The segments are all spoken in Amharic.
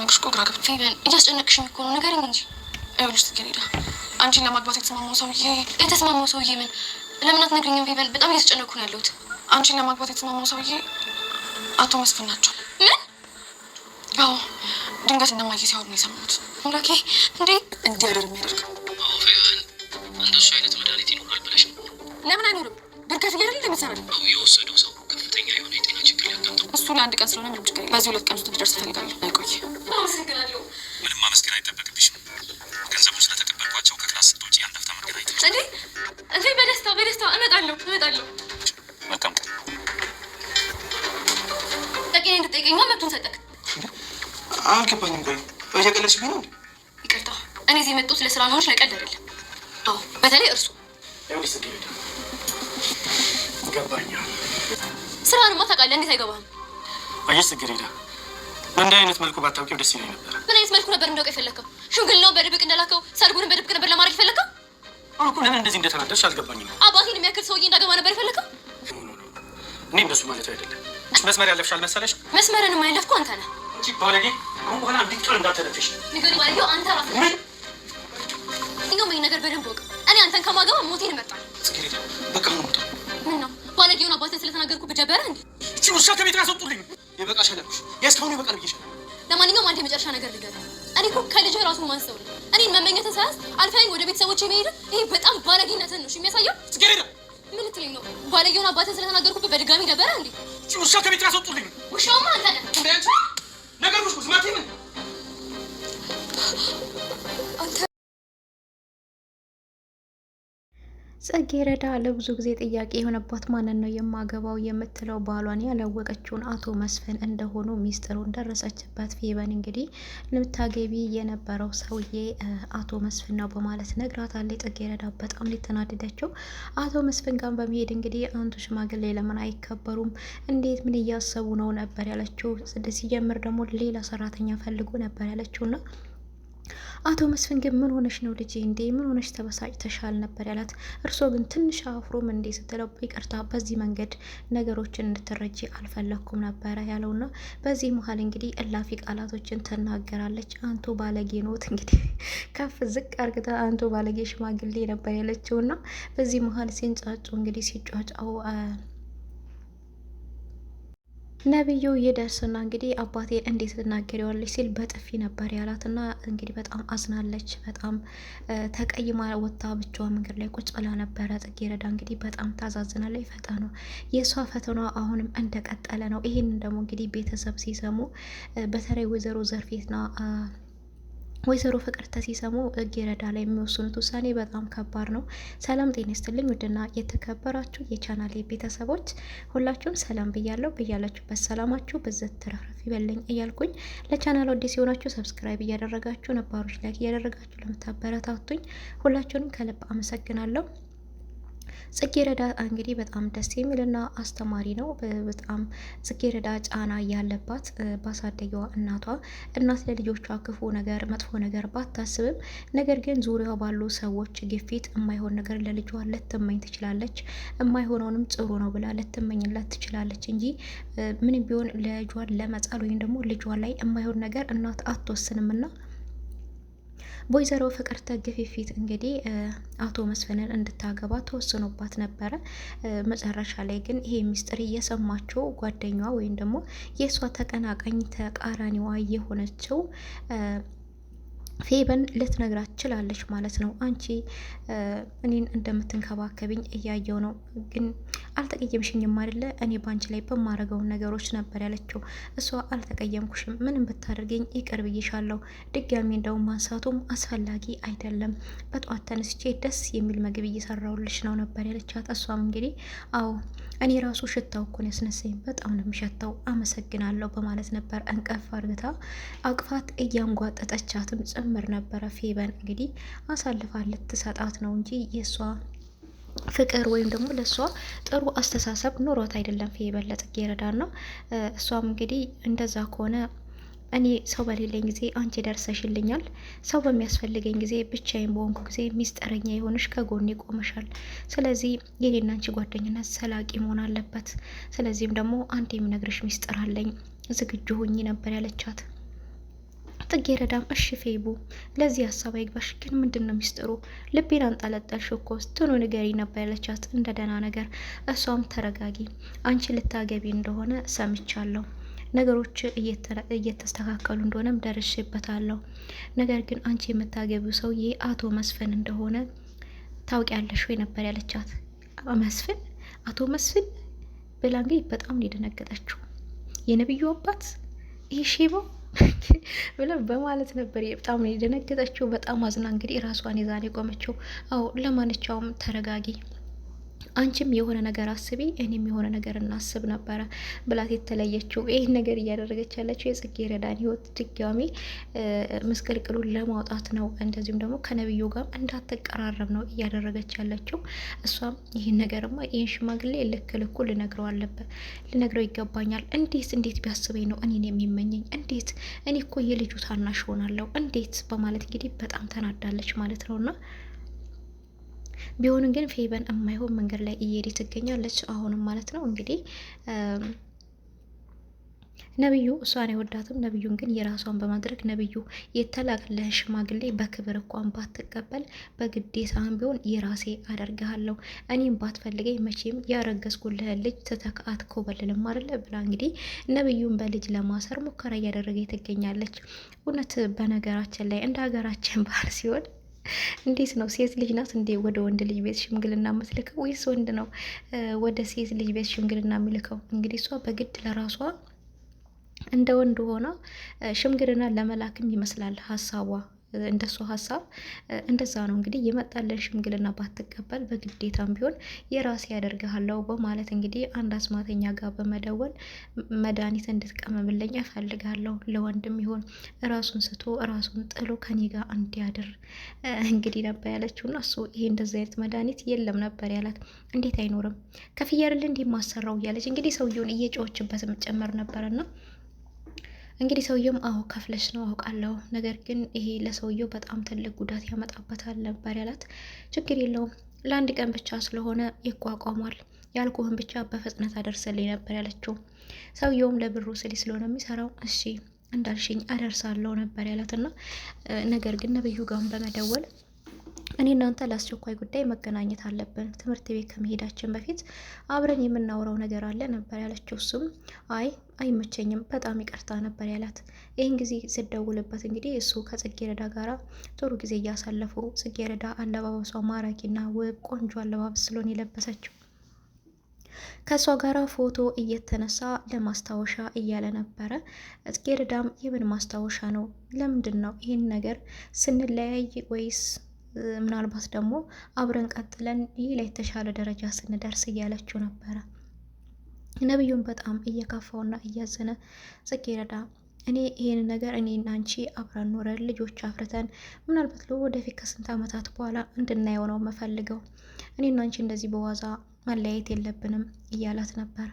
እንደምነግርሽ እኮ ግራ ገብቶኝ። ፌቨን እያስጨነቅሽኝ እኮ ነው። ንገሪኝ እንጂ። ይኸውልሽ ጽጌረዳ፣ አንቺን ለማግባት የተስማማው ሰውዬ ምን ለምን አትነግሪኝም? ፌቨን በጣም እያስጨነቅኩ ነው ያለሁት። አንቺን ለማግባት የተስማማው ሰውዬ አቶ መስፍን ናቸው። ምን? አዎ፣ ድንገት እነማዬ ሲያወሩ ነው የሰማሁት። አምላኬ፣ እንዴ እንዲያደር የሚያደርገው ፌቨን፣ እንደሱ አይነት መድኃኒት ይኖራል ብለሽ ነው? ለምን አይኖርም? ብርከት እያደለ እንደሚሰራል። የወሰደው ሰው ከፍተኛ የሆነ የጤና ችግር ሊያጋጥመው። እሱ ለአንድ ቀን ስለሆነ ምንም ችግር የለም። በዚህ 2 ቀን ውስጥ እንዲደርስ እፈልጋለሁ። አይቆይ። አመሰግናለሁ። ምንም ማመስገን አይጠበቅብሽም። ገንዘቡን ስለተቀበልኳቸው ከክላስ ስትወጪ አንድ አፍታ መገናኘት እንዴ በደስታ እመጣለሁ። መልካም ቀን። ጠቂኔ እንድጠይቀኝ መብቱን ሰጠክ። አልገባኝም። ቆይ እየቀለድሽብኝ ነው? ይቅርታ፣ እኔ እዚህ የመጣሁት ለስራ ነው እንጂ ለቀልድ አይደለም። አዎ፣ በተለይ እርሱ ይገባኛል። ስራህንማ ታውቃለህ። እንዴት አይገባህም? አየሽ ጽጌረዳ፣ በእንዲህ አይነት መልኩ ባታውቂው ደስ ይለኝ ነበር። ምን አይነት መልኩ ነበር እንዳውቅ የፈለግከው? ሽምግልናውን በድብቅ እንደላከው ሰርጉንም በድብቅ ነበር ለማድረግ የፈለግከው? አሁን እኮ ለምን እንደዚህ እንደተናደድሽ አልገባኝም። አባቴን የሚያክል ሰውዬ እንዳገባ ነበር የፈለግከው? እኔ እንደሱ ማለት አይደለም። መስመር ያለፍሽ አልመሰለሽ? መስመርንም ያለፍኩ አንተ ነህ። አንቺ ባለጌ! አሁን በኋላ አንዲት ቃል እንዳትተነፍሽ። ንገሪ ባለጌው አንተ ራስህ። እኛው ምን ነገር በደንብ ወቅ። እኔ አንተን ከማገባ ሞቴን እመርጣለሁ። ጽጌረዳ፣ በቃ ነው የምወጣው። ምን ነው ባለጌውን አባቴን ስለተናገርኩ ብጀበረ እንዴ? እቺ ውሻ ከቤት ያስወጡልኝ። ይበቃሻል አልኩሽ። የእስካሁኑ ይበቃል ብዬሻለሁ። ለማንኛውም አንድ የመጨረሻ ነገር ልንገርህ። እኔ እኮ ከልጅህ ራሱን ማንሰው ነኝ። እኔን መመኘትን ሳያዝ አልፈኸኝ ወደ ቤተሰቦቼ መሄድ ይሄ በጣም ባለጌነትን ነው የሚያሳየው። ጽጌረዳ፣ ምን ልትለኝ ነው? ባለጌውን አባቴን ስለተናገርኩ በድጋሚ ደበረ እንዴ? እቺ ውሻ ከቤት ያስወጡልኝ። ውሻውማ አንተ ነህ። እንዴ አንቺ ነገርኩሽ። ዝማቴ ምን ጽጌረዳ ለብዙ ጊዜ ጥያቄ የሆነባት ማንን ነው የማገባው የምትለው ባሏን ያላወቀችውን አቶ መስፍን እንደሆኑ ሚስጥሩን ደረሰችበት። ፌቨን እንግዲህ ልታገቢ የነበረው ሰውዬ አቶ መስፍን ነው በማለት ነግራታለች። ጽጌረዳ በጣም ሊተናደደችው አቶ መስፍን ጋር በመሄድ እንግዲህ አንቱ ሽማግሌ ለምን አይከበሩም? እንዴት ምን እያሰቡ ነው ነበር ያለችው። ሲጀምር ደግሞ ሌላ ሰራተኛ ፈልጎ ነበር ያለችውና አቶ መስፍን ግን ምን ሆነሽ ነው ልጄ? እንዴ ምን ሆነሽ ተበሳጭተሻል ነበር ያላት። እርሶ ግን ትንሽ አፍሮም እንዴ ስትለው ይቅርታ በዚህ መንገድ ነገሮችን እንድትረጂ አልፈለኩም ነበረ ያለውና በዚህ መሀል እንግዲህ እላፊ ቃላቶችን ትናገራለች። አንቱ ባለጌ ኖት እንግዲህ ከፍ ዝቅ አርግታ አንቱ ባለጌ ሽማግሌ ነበር ያለችውና በዚህ መሀል ሲንጫጩ እንግዲህ ሲጫጫው ነብዩ ይደርስና እንግዲህ አባቴን እንዴት ትናገሪዋለች ሲል በጥፊ ነበር ያላትና እንግዲህ በጣም አዝናለች። በጣም ተቀይማ ወጥታ ብቻዋ መንገድ ላይ ቁጭ ብላ ነበረ። ጽጌረዳ እንግዲህ በጣም ታዛዝናለች። ፈተና የእሷ ፈተና አሁንም እንደቀጠለ ነው። ይህንን ደግሞ እንግዲህ ቤተሰብ ሲሰሙ በተለይ ወይዘሮ ዘርፌትና ወይዘሮ ፍቅርተ ሲሰሙ ጽጌረዳ ላይ የሚወስኑት ውሳኔ በጣም ከባድ ነው። ሰላም ጤና ይስጥልኝ ውድና የተከበራችሁ የቻናሌ ቤተሰቦች ሁላችሁም ሰላም ብያለሁ። ብያላችሁበት ሰላማችሁ በዘት ተረፍረፍ ይበልኝ እያልኩኝ ለቻናሉ አዲስ የሆናችሁ ሰብስክራይብ እያደረጋችሁ ነባሮች ላይክ እያደረጋችሁ ለምታበረታቱኝ ሁላችሁንም ከልብ አመሰግናለሁ። ጽጌረዳ እንግዲህ በጣም ደስ የሚልና አስተማሪ ነው። በጣም ጽጌረዳ ጫና ያለባት ባሳደገዋ እናት ለልጆቿ ክፉ ነገር መጥፎ ነገር ባታስብም ነገር ግን ዙሪያው ባሉ ሰዎች ግፊት የማይሆን ነገር ለልጇ ልትመኝ ትችላለች። የማይሆነውንም ጥሩ ነው ብላ ልትመኝላት ትችላለች እንጂ ምንም ቢሆን ልጇን ለመጻል ወይም ደግሞ ልጇ ላይ የማይሆን ነገር እናት አትወስንምና በወይዘሮ ፍቅርተ ግፊት እንግዲህ አቶ መስፍንን እንድታገባ ተወስኖባት ነበረ። መጨረሻ ላይ ግን ይሄ ሚስጥር እየሰማችው ጓደኛዋ ወይም ደግሞ የእሷ ተቀናቃኝ ተቃራኒዋ የሆነችው ፌቨን ልትነግራት ችላለች ማለት ነው። አንቺ እኔን እንደምትንከባከብኝ እያየው ነው፣ ግን አልተቀየምሽኝም አይደለ? እኔ ባንቺ ላይ በማረገው ነገሮች ነበር ያለችው። እሷ አልተቀየምኩሽም፣ ምንም ብታደርገኝ ይቅር ብዬሻለሁ፣ ድጋሚ እንደው ማንሳቱም አስፈላጊ አይደለም። በጠዋት ተነስቼ ደስ የሚል ምግብ እየሰራውልሽ ነው ነበር ያለቻት። እሷም እንግዲህ አዎ እኔ ራሱ ሽታው እኮ ነው ያስነሳኝ፣ በጣም ነው የሚሸታው፣ አመሰግናለሁ በማለት ነበር እንቀፍ አርግታ አቅፋት እያንጓጠጠቻትም ጭምር ነበረ። ፌቨን እንግዲህ አሳልፋ ልትሰጣት ነው እንጂ የእሷ ፍቅር ወይም ደግሞ ለእሷ ጥሩ አስተሳሰብ ኖሯት አይደለም ፌቨን ለጽጌረዳ ነው። እሷም እንግዲህ እንደዛ ከሆነ እኔ ሰው በሌለኝ ጊዜ አንቺ ደርሰሽልኛል፣ ሰው በሚያስፈልገኝ ጊዜ ብቻዬን በሆንኩ ጊዜ ሚስጥረኛ የሆንሽ ከጎኔ ቆመሻል። ስለዚህ የኔና አንቺ ጓደኝነት ሰላቂ መሆን አለበት። ስለዚህም ደግሞ አንድ የምነግርሽ ሚስጥር አለኝ፣ ዝግጁ ሆኚ ነበር ያለቻት። ጽጌረዳም እሺ ፌቡ ለዚህ ሀሳብ አይግባሽ፣ ግን ምንድን ነው ሚስጥሩ? ልቤን አንጠለጠልሽ እኮ ስትኑ ንገሪ ነበር ያለቻት እንደ ደህና ነገር። እሷም ተረጋጊ፣ አንቺ ልታገቢ እንደሆነ ሰምቻለሁ፣ ነገሮች እየተስተካከሉ እንደሆነም ደርሼበታለሁ። ነገር ግን አንቺ የምታገቢው ሰውዬ አቶ መስፍን እንደሆነ ታውቂያለሽ ወይ ነበር ያለቻት። መስፍን? አቶ መስፍን ብላ እንግዲህ በጣም ነው የደነገጠችው። የነብዩ አባት ይህ ሼባው ብላ በማለት ነበር በጣም ነው የደነገጠችው። በጣም አዝና እንግዲህ ራሷን ይዛን የቆመችው። አዎ ለማንኛውም ተረጋጊ፣ አንቺም የሆነ ነገር አስቢ፣ እኔም የሆነ ነገር እናስብ ነበረ ብላት የተለየችው። ይህን ነገር እያደረገች ያለችው የጽጌረዳን ህይወት ድጋሚ ምስቅልቅሉን ለማውጣት ነው። እንደዚሁም ደግሞ ከነብዩ ጋር እንዳትቀራረብ ነው እያደረገች ያለችው። እሷም ይህን ነገርማ ይህን ሽማግሌ ልክ ልኩ ልነግረው ይገባኛል። እንዴት ቢያስበኝ ነው እኔን የሚመኘኝ? እንዴት እኔ እኮ የልጁ ታናሽ ሆናለሁ እንዴት በማለት እንግዲህ በጣም ተናዳለች ማለት ነውና ቢሆንም ግን ፌበን የማይሆን መንገድ ላይ እየሄደች ትገኛለች። አሁንም ማለት ነው እንግዲህ ነብዩ እሷን አይወዳትም። ነብዩን ግን የራሷን በማድረግ ነብዩ የተላከልህ ሽማግሌ በክብር እንኳን ባትቀበል በግዴታም ቢሆን የራሴ አደርግሃለሁ፣ እኔም ባትፈልገኝ መቼም ያረገዝኩልህ ልጅ ትተካት ኮበልልም አይደለ ብላ እንግዲህ ነብዩን በልጅ ለማሰር ሙከራ እያደረገች ትገኛለች። እውነት በነገራችን ላይ እንደ ሀገራችን ባህል ሲሆን እንዴት ነው? ሴት ልጅ ናት እንዴ ወደ ወንድ ልጅ ቤት ሽምግልና የምትልከው ወይስ ወንድ ነው ወደ ሴት ልጅ ቤት ሽምግልና የሚልከው? እንግዲህ እሷ በግድ ለራሷ እንደ ወንድ ሆና ሽምግልና ለመላክም ይመስላል ሀሳቧ። እንደሱ ሀሳብ እንደዛ ነው እንግዲህ የመጣለን ሽምግልና ባትቀበል በግዴታም ቢሆን የራሴ ያደርግሃለሁ በማለት እንግዲህ አንድ አስማተኛ ጋር በመደወል መድኃኒት እንድትቀመምልኝ እፈልጋለሁ፣ ለወንድም ይሆን ራሱን ስቶ ራሱን ጥሎ ከኔ ጋር እንዲያድር እንግዲህ ነበር ያለችው። እና እሱ ይሄ እንደዚህ አይነት መድኃኒት የለም ነበር ያላት። እንዴት አይኖርም ከፍያርል እንዲህ ማሰራው እያለች እንግዲህ ሰውየውን እየጮኸችበት ጨመር ነበርና እንግዲህ ሰውየውም አዎ ከፍለሽ ነው አውቃለሁ፣ ነገር ግን ይሄ ለሰውየው በጣም ትልቅ ጉዳት ያመጣበታል ነበር ያላት። ችግር የለውም ለአንድ ቀን ብቻ ስለሆነ ይቋቋሟል፣ ያልኩህን ብቻ በፍጥነት አደርስልኝ ነበር ያለችው። ሰውየውም ለብሩ ስሊ ስለሆነ የሚሰራው እሺ እንዳልሽኝ አደርሳለሁ ነበር ያላትና ነገር ግን ነብዩ ጋር በመደወል እኔ እናንተ ለአስቸኳይ ጉዳይ መገናኘት አለብን፣ ትምህርት ቤት ከመሄዳችን በፊት አብረን የምናወራው ነገር አለ ነበር ያለችው። እሱም አይመቸኝም በጣም ይቅርታ ነበር ያላት። ይህን ጊዜ ስደውልበት እንግዲህ እሱ ከጽጌረዳ ጋራ ጥሩ ጊዜ እያሳለፉ፣ ጽጌረዳ አለባበሷ ማራኪና ውብ ቆንጆ አለባበስ ስለሆነ የለበሰችው ከእሷ ጋራ ፎቶ እየተነሳ ለማስታወሻ እያለ ነበረ። ጽጌረዳም የምን ማስታወሻ ነው? ለምንድን ነው ይህን ነገር ስንለያይ ወይስ ምናልባት ደግሞ አብረን ቀጥለን ይህ ላይ የተሻለ ደረጃ ስንደርስ እያለችው ነበረ። ነብዩን በጣም እየከፋውና እያዘነ ጽጌረዳ እኔ ይሄን ነገር እኔና አንቺ አብረን ኖረን ልጆች አፍርተን ምናልባት ወደፊት ከስንት ዓመታት በኋላ እንድናየው ነው የምፈልገው፣ እኔና አንቺ እንደዚህ በዋዛ መለያየት የለብንም እያላት ነበር።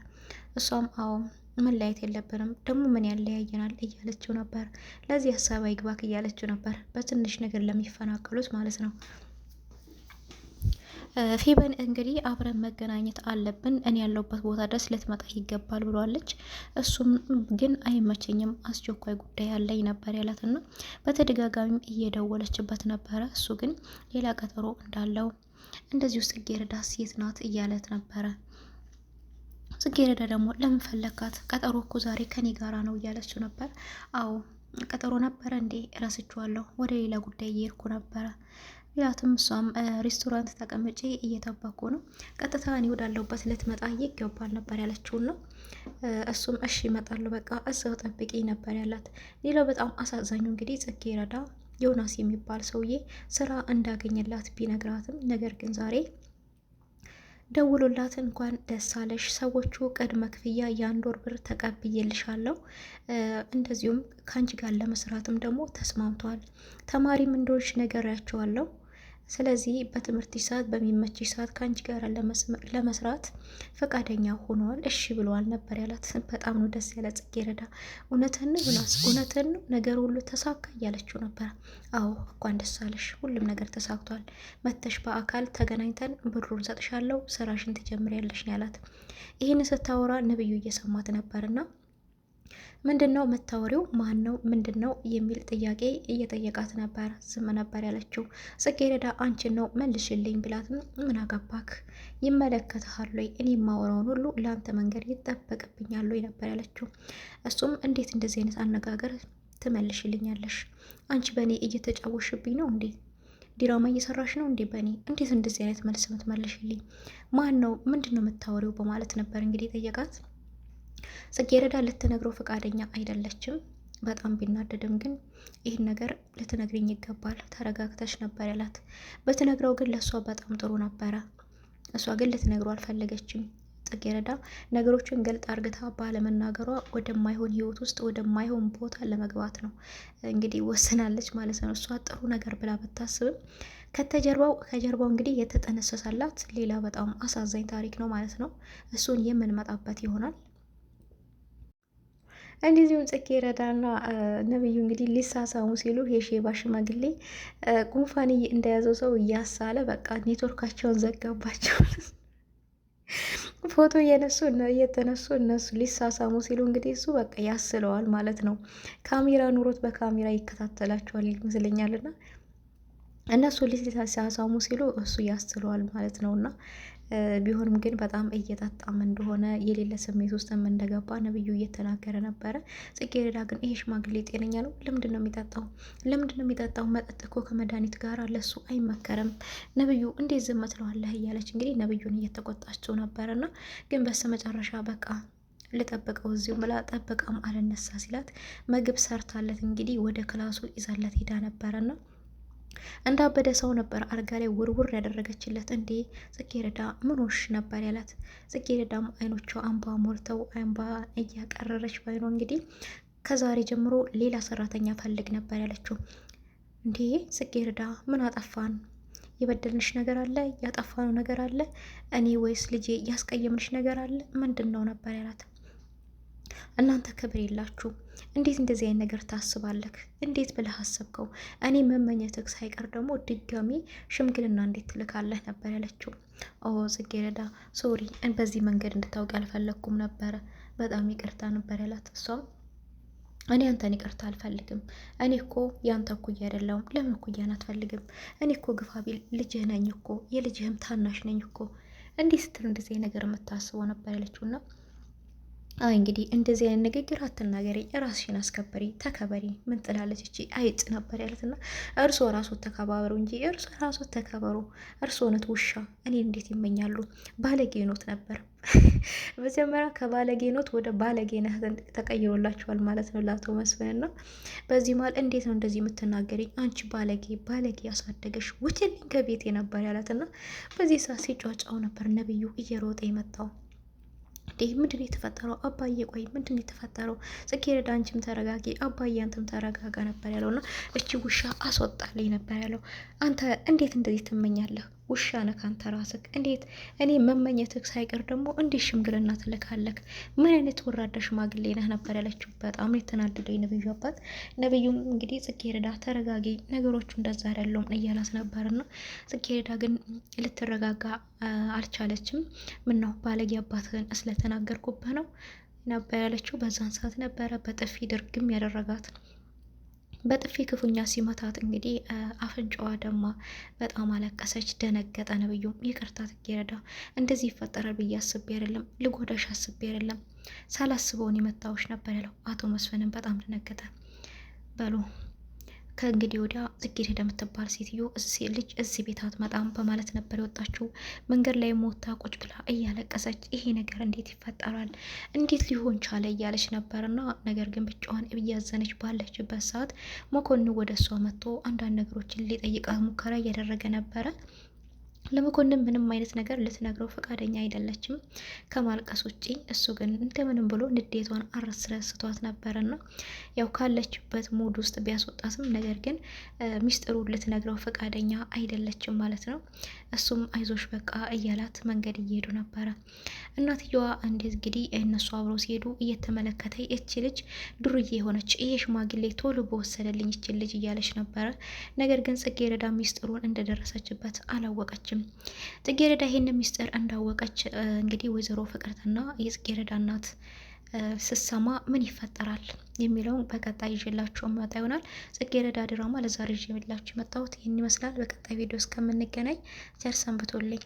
እሷም አዎ መለያየት የለብንም ደግሞ ምን ያለያየናል እያለችው ነበር። ለዚህ ሀሳብ አይግባክ እያለችው ነበር። በትንሽ ነገር ለሚፈናቀሉት ማለት ነው። ፌበን እንግዲህ አብረን መገናኘት አለብን፣ እኔ ያለሁበት ቦታ ድረስ ልትመጣ ይገባል ብሏለች። እሱም ግን አይመቸኝም አስቸኳይ ጉዳይ ያለኝ ነበር ያላትና በተደጋጋሚም እየደወለችበት ነበረ። እሱ ግን ሌላ ቀጠሮ እንዳለው እንደዚሁ ጽጌረዳ ሴት ናት እያለት ነበረ። ጽጌረዳ ደግሞ ለምን ፈለካት? ቀጠሮ እኮ ዛሬ ከኔ ጋራ ነው እያለችው ነበር። አዎ ቀጠሮ ነበረ እንዴ? እረስችዋለሁ፣ ወደ ሌላ ጉዳይ እየሄድኩ ነበረ ቢላትም እሷም ሬስቶራንት ተቀምጬ እየጠበኩ ነው፣ ቀጥታ እኔ ወዳለሁበት ልትመጣ ይገባል ነበር ያለችውና እሱም እሺ እመጣለሁ በቃ እዛው ጠብቂ ነበር ያላት። ሌላው በጣም አሳዛኙ እንግዲህ ጽጌረዳ ዮናስ የሚባል ሰውዬ ስራ እንዳገኘላት ቢነግራትም ነገር ግን ዛሬ ደውሎላት እንኳን ደስ አለሽ፣ ሰዎቹ ቅድመ ክፍያ የ1 ወር ብር ተቀብዬልሻለሁ፣ እንደዚሁም ከአንቺ ጋር ለመስራትም ደግሞ ተስማምተዋል፣ ተማሪም እንደሆንሽ ነግሬያቸዋለሁ፣ ስለዚህ በትምህርት ሰዓት በሚመች ሰዓት ከአንቺ ጋር ለመስራት ፈቃደኛ ሆነዋል፣ እሺ ብለዋል ነበር ያላት። በጣም ነው ደስ ያለ ጽጌረዳ። እውነትን ነው ዮናስ፣ እውነትን ነው ነገር ሁሉ ተሳካ እያለችው ነበር። አዎ እንኳን ደስ አለሽ፣ ሁሉም ነገር ተሳክቷል፣ መተሽ በአካል ተገናኝተን ብሩን ሰጥሻለሁ፣ ስራሽን ትጀምሪያለሽ ነው ያላት። ይህን ስታወራ ነብዩ እየሰማት ነበርና ምንድነው የምታወሪው? ማን ነው? ምንድነው የሚል ጥያቄ እየጠየቃት ነበር። ዝም ነበር ያለችው። ጽጌረዳ አንቺን ነው መልሽልኝ ብላትም ምን አገባክ? ይመለከትሃል ወይ? እኔ የማወራውን ሁሉ ለአንተ መንገድ ይጠበቅብኛል ወይ ነበር ያለችው። እሱም እንዴት እንደዚህ አይነት አነጋገር ትመልሽልኛለሽ? አንቺ በእኔ እየተጫወሽብኝ ነው እንዴ? ዲራማ እየሰራሽ ነው እንዴ በእኔ? እንዴት እንደዚህ አይነት መልስ ምትመልሽልኝ? ማን ነው? ምንድነው የምታወሪው? በማለት ነበር እንግዲህ ጠየቃት። ጽጌረዳ ልትነግረው ፈቃደኛ አይደለችም። በጣም ቢናደድም ግን ይህን ነገር ልትነግሪኝ ይገባል፣ ተረጋግተሽ ነበር ያላት። ብትነግረው ግን ለእሷ በጣም ጥሩ ነበረ። እሷ ግን ልትነግረው አልፈለገችም። ጽጌረዳ ነገሮችን ገልጣ አርግታ ባለመናገሯ ወደማይሆን ህይወት ውስጥ ወደማይሆን ቦታ ለመግባት ነው እንግዲህ ወስናለች ማለት ነው። እሷ ጥሩ ነገር ብላ ብታስብም ከጀርባው እንግዲህ የተጠነሰሰላት ሌላ በጣም አሳዛኝ ታሪክ ነው ማለት ነው። እሱን የምንመጣበት ይሆናል። እንደዚሁም ጽጌረዳና ነብዩ እንግዲህ ሊሳሳሙ ሲሉ የሼባ ሽማግሌ ጉንፋን እንደያዘው ሰው እያሳለ በቃ ኔትወርካቸውን ዘጋባቸው። ፎቶ እየተነሱ እነሱ ሊሳሳሙ ሲሉ እንግዲህ እሱ በቃ ያስለዋል ማለት ነው። ካሜራ ኑሮት በካሜራ ይከታተላቸዋል ይመስለኛልና እነሱ ሊሳሳሙ ሲሉ እሱ ያስለዋል ማለት ነውና ቢሆንም ግን በጣም እየጠጣም እንደሆነ የሌለ ስሜት ውስጥም እንደገባ ነብዩ እየተናገረ ነበረ። ጽጌረዳ ግን ይሄ ሽማግሌ ጤነኛ ነው? ለምንድን ነው የሚጠጣው? ለምንድን ነው የሚጠጣው? መጠጥ እኮ ከመድኃኒት ጋር ለሱ አይመከርም። ነብዩ እንዴት ዝም ትለዋለህ? እያለች እንግዲህ ነብዩን እየተቆጣችው ነበረና ግን በስተመጨረሻ በቃ ልጠብቀው እዚሁ ብላ ጠብቃም አልነሳ ሲላት ምግብ ሰርታለት እንግዲህ ወደ ክላሱ ይዛለት ሄዳ ነበረና እንዳበደ ሰው ነበር አልጋ ላይ ውርውር ያደረገችለት። እንዴ ጽጌረዳ ምኖሽ ነበር ያላት። ጽጌረዳም አይኖቿ አንባ ሞልተው አንባ እያቀረረች ባይኖ እንግዲህ ከዛሬ ጀምሮ ሌላ ሰራተኛ ፈልግ ነበር ያለችው። እንዴ ጽጌረዳ ምን አጠፋን? የበደልንሽ ነገር አለ? ያጠፋነው ነገር አለ? እኔ ወይስ ልጄ ያስቀየምንሽ ነገር አለ? ምንድን ነው ነበር ያላት። እናንተ ክብር የላችሁ። እንዴት እንደዚህ አይነት ነገር ታስባለህ? እንዴት ብለህ አሰብከው? እኔ መመኘትህ ሳይቀር ደግሞ ድጋሚ ሽምግልና እንዴት ትልካለህ ነበር ያለችው። ኦ ጽጌረዳ ሶሪ፣ በዚህ መንገድ እንድታውቅ አልፈለግኩም ነበረ፣ በጣም ይቅርታ ነበር ያላት። እሷም እኔ አንተን ይቅርታ አልፈልግም። እኔ እኮ ያንተ እኩያ አይደለሁም። ለምን እኩያን አትፈልግም? እኔ እኮ ግፋ ቢል ልጅህ ነኝ እኮ፣ የልጅህም ታናሽ ነኝ እኮ። እንዲህ ስትል እንደዚህ ነገር የምታስበው ነበር ያለችውና አይ እንግዲህ እንደዚህ አይነት ንግግር አትናገሪ፣ ራስሽን አስከበሪ፣ ተከበሪ። ምን ጥላለች እቺ አይጥ ነበር ያለትና እርሶ ራስዎት ተከባበሩ እንጂ እርሶ ራስዎት ተከበሩ። እርሶ ነት ውሻ እኔ እንዴት ይመኛሉ? ባለጌ ኖት ነበር። መጀመሪያ ከባለጌ ኖት ወደ ባለጌ ነህ ተቀይሮላችኋል ማለት ነው ለአቶ መስፍንና በዚህ መሀል እንዴት ነው እንደዚህ የምትናገሪኝ? አንቺ ባለጌ ያሳደገሽ ውጭልኝ ከቤቴ ነበር ያላትና በዚህ ሰዓት ሲጫጫው ነበር ነብዩ እየሮጠ የመጣው። እንዴ ምንድን የተፈጠረው? አባዬ ቆይ ምንድን የተፈጠረው? ጽጌረዳ አንቺም ተረጋጊ፣ አባዬ አንተም ተረጋጋ ነበር ያለውና እቺ ውሻ አስወጣልኝ ነበር ያለው። አንተ እንዴት እንደዚህ ትመኛለህ? ውሻ ነህ አንተ ራስህ። እንዴት እኔ መመኘትህ ሳይቀር ደግሞ እንዴት ሽምግልና ትልካለህ? ምን አይነት ወራዳ ሽማግሌ ነህ ነበር ያለችው። በጣም የተናደደው የነብዩ አባት። ነብዩም እንግዲህ ጽጌረዳ ተረጋጊ፣ ነገሮቹ እንደዛ አይደለም እያላት ነበርና ጽጌረዳ ግን ልትረጋጋ አልቻለችም። ምን ነው ባለጌ አባትህን ስለተናገርኩብህ ነው ነበር ያለችው። በዛን ሰዓት ነበረ በጥፊ ድርግም ያደረጋት። በጥፊ ክፉኛ ሲመታት እንግዲህ አፍንጫዋ ደማ፣ በጣም አለቀሰች፣ ደነገጠ። ነብዩም ይቅርታ ጽጌረዳ፣ እንደዚህ ይፈጠራል ብዬ አስቤ አይደለም፣ ልጎዳሽ አስቤ አይደለም፣ ሳላስበውን የመታዎች ነበር ያለው። አቶ መስፍንም በጣም ደነገጠ። በሉ ከእንግዲህ ወዲያ ጽጌረዳ የምትባል ሴትዮ ልጅ እዚህ ቤት አትመጣም በማለት ነበር የወጣችው። መንገድ ላይ ሞታ ቁጭ ብላ እያለቀሰች ይሄ ነገር እንዴት ይፈጠራል? እንዴት ሊሆን ቻለ? እያለች ነበርና ነገር ግን ብቻዋን እያዘነች ባለችበት ሰዓት መኮንን ወደ እሷ መጥቶ አንዳንድ ነገሮችን ሊጠይቃት ሙከራ እያደረገ ነበረ። ለመኮንን ምንም አይነት ነገር ልትነግረው ፈቃደኛ አይደለችም ከማልቀስ ውጪ። እሱ ግን እንደምንም ብሎ ንዴቷን አረስረስቷት ነበርና ያው ካለችበት ሙድ ውስጥ ቢያስወጣትም ነገር ግን ሚስጥሩን ልትነግረው ፈቃደኛ አይደለችም ማለት ነው። እሱም አይዞሽ በቃ እያላት መንገድ እየሄዱ ነበረ። እናትየዋ እንግዲህ እነሱ አብረው ሲሄዱ እየተመለከተ እቺ ልጅ ዱርዬ የሆነች ይሄ ሽማግሌ ቶሎ በወሰደልኝ እቺ ልጅ እያለች ነበረ። ነገር ግን ጽጌረዳ ሚስጥሩን እንደደረሰችበት አላወቀችም። ጽጌረዳ ይሄን ሚስጥር እንዳወቀች እንግዲህ ወይዘሮ ፍቅርትና የጽጌረዳ እናት ስሰማ ምን ይፈጠራል የሚለውን በቀጣይ ይዤላችሁ መጣ ይሆናል። ጽጌረዳ ድራማ ለዛሬ ይዤላችሁ የመጣሁት ይህን ይመስላል። በቀጣይ ቪዲዮ እስከምንገናኝ ቸር ሰንብቱልኝ።